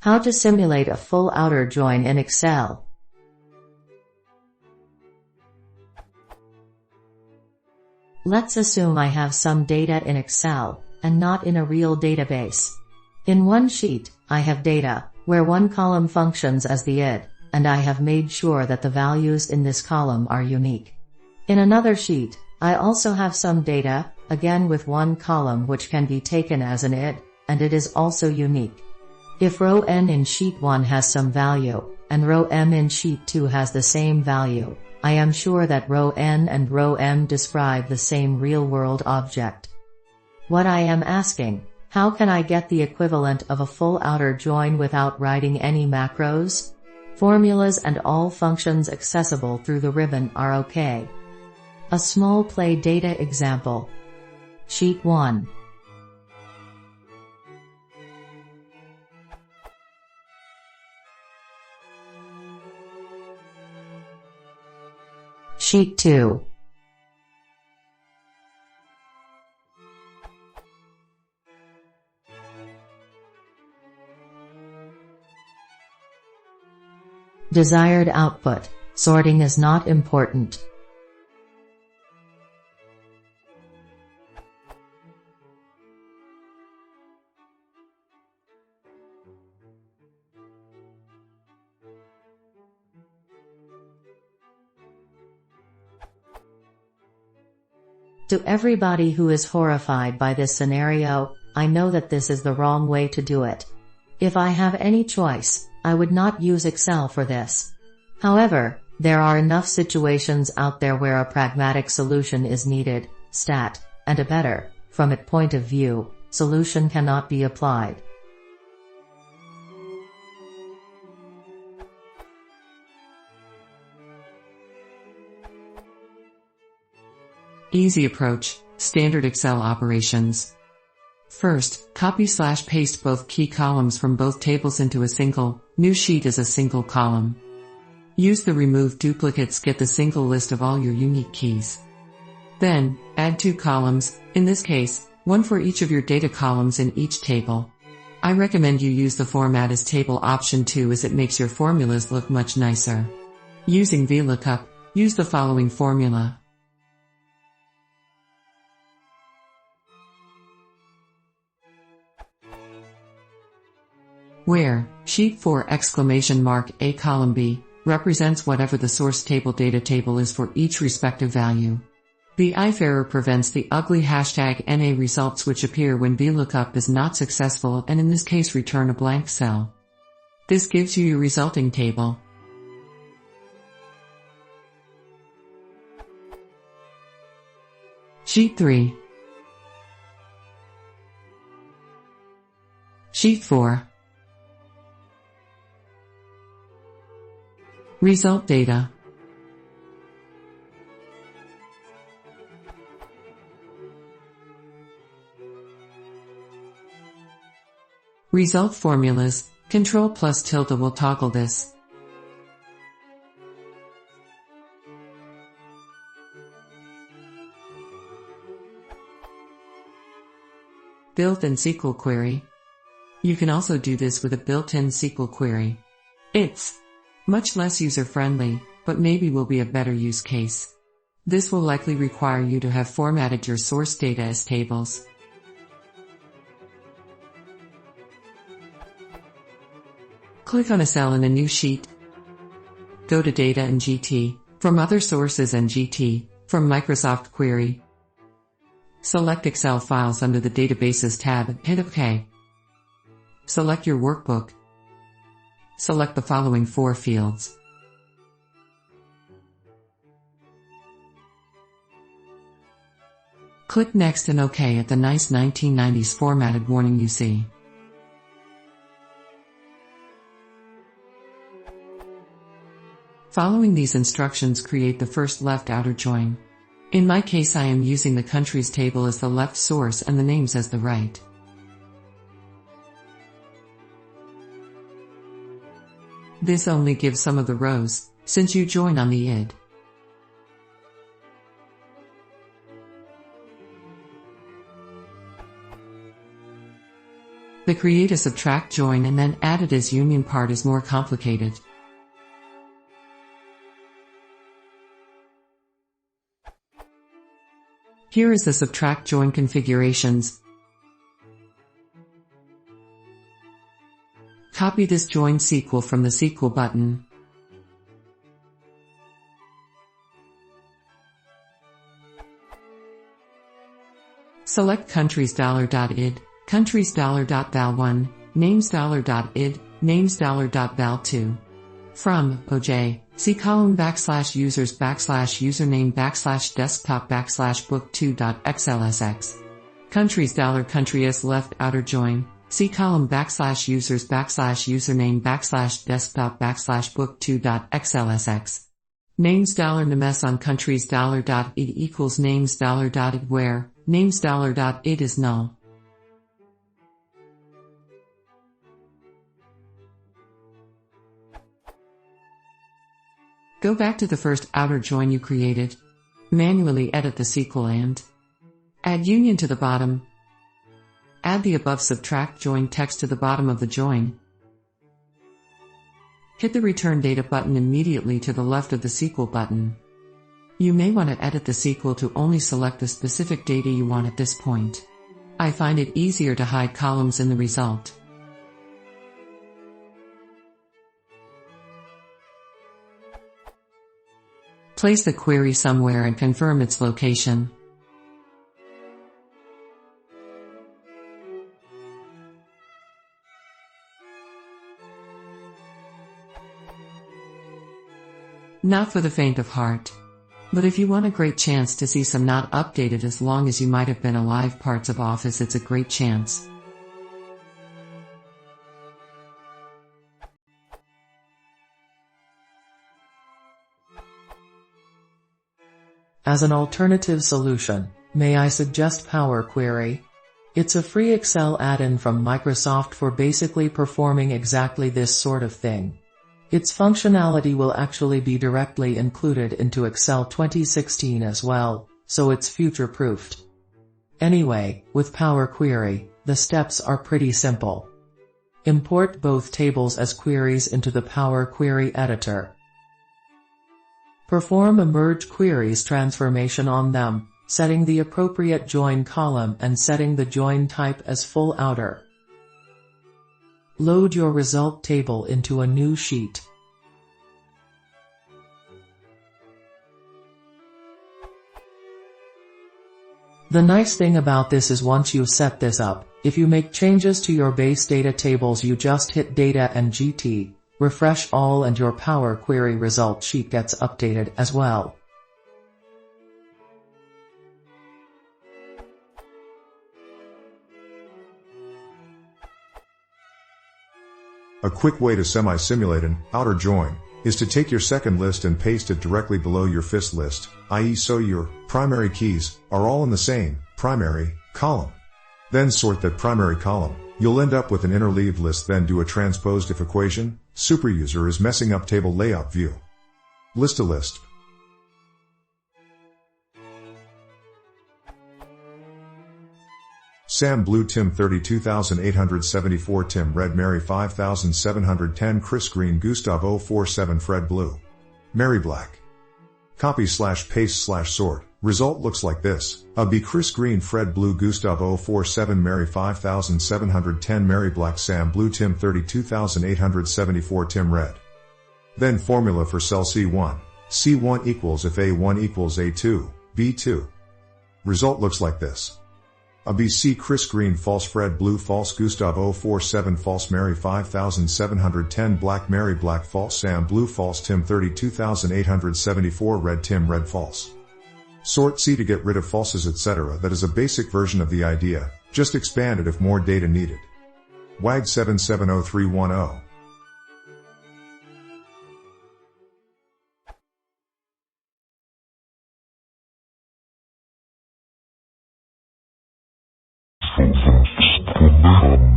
How to simulate a full outer join in Excel. Let's assume I have some data in Excel, and not in a real database. In one sheet, I have data, where one column functions as the id, and I have made sure that the values in this column are unique. In another sheet, I also have some data, again with one column which can be taken as an id, and it is also unique. If row n in sheet 1 has some value, and row m in sheet 2 has the same value, I am sure that row n and row m describe the same real-world object. What I am asking, how can I get the equivalent of a full outer join without writing any macros? Formulas and all functions accessible through the ribbon are okay. A small play data example. Sheet 1. Sheet 2. Desired output. Sorting is not important. To everybody who is horrified by this scenario, I know that this is the wrong way to do it. If I have any choice, I would not use Excel for this. However, there are enough situations out there where a pragmatic solution is needed, and a better, from its point of view, solution cannot be applied. Easy approach, standard Excel operations. First, copy/paste both key columns from both tables into a single, new sheet as a single column. Use the remove duplicates get the single list of all your unique keys. Then, add 2 columns, in this case, one for each of your data columns in each table. I recommend you use the Format as Table option too, as it makes your formulas look much nicer. Using VLOOKUP, use the following formula. Where sheet 4 A column B represents whatever the source table data table is for each respective value. The if error prevents the ugly #NA results which appear when VLOOKUP is not successful, and in this case return a blank cell. This gives you your resulting table. Sheet 3. Sheet 4. Result data. Result formulas, Ctrl+tilde will toggle this. Built-in SQL query. You can also do this with a built-in SQL query. It's much less user-friendly, but maybe will be a better use case. This will likely require you to have formatted your source data as tables. Click on a cell in a new sheet. Go to Data and GT, from Other Sources and GT, from Microsoft Query. Select Excel Files under the Databases tab and hit OK. Select your workbook. Select the following 4 fields. Click Next and OK at the nice 1990s formatted warning you see. Following these instructions, create the first left outer join. In my case, I am using the countries table as the left source and the names as the right. This only gives some of the rows, since you join on the id. The create a subtract join and then add it as union part is more complicated. Here is the subtract join configurations. Copy this join SQL from the SQL button. Select countries $.id, countries $.val1, names $.id, names $.val2. From OJ, see column /users /username /desktop /book2.xlsx. Countries $country is left outer join, see column /users /username /desktop /book2.xlsx. Names $names on countries $.id equals names $.id where names $.id is null. Go back to the first outer join you created. Manually edit the SQL and add union to the bottom. Add the above subtract join text to the bottom of the join. Hit the return data button immediately to the left of the SQL button. You may want to edit the SQL to only select the specific data you want at this point. I find it easier to hide columns in the result. Place the query somewhere and confirm its location. Not for the faint of heart. But if you want a great chance to see some not updated as long as you might have been alive parts of Office, it's a great chance. As an alternative solution, may I suggest Power Query? It's a free Excel add-in from Microsoft for basically performing exactly this sort of thing. Its functionality will actually be directly included into Excel 2016 as well, so it's future-proofed. Anyway, with Power Query, the steps are pretty simple. Import both tables as queries into the Power Query editor. Perform a merge queries transformation on them, setting the appropriate join column and setting the join type as full outer. Load your result table into a new sheet. The nice thing about this is once you set this up, if you make changes to your base data tables you just hit Data and GT, refresh all and your Power Query result sheet gets updated as well. A quick way to semi-simulate an outer join is to take your second list and paste it directly below your fifth list, i.e. so your primary keys are all in the same primary column. Then sort that primary column. You'll end up with an interleaved list, then do a transposed if equation. Superuser is messing up table layout view. List a list. Sam Blue Tim 32,874 Tim Red Mary 5,710 Chris Green Gustav 047 Fred Blue Mary Black. Copy / paste / sort. Result looks like this. A B Chris Green Fred Blue Gustav 047 Mary 5,710 Mary Black Sam Blue Tim 32,874 Tim Red. Then formula for cell C1. C1 equals if A1 equals A2, B2. Result looks like this. A B C Chris Green false Fred Blue false Gustav 047 false Mary 5,710 Black Mary Black false Sam Blue false Tim 32,874 Red Tim Red false. Sort C to get rid of falses etc. That is a basic version of the idea, just expanded if more data needed. WAG 770310. So that's the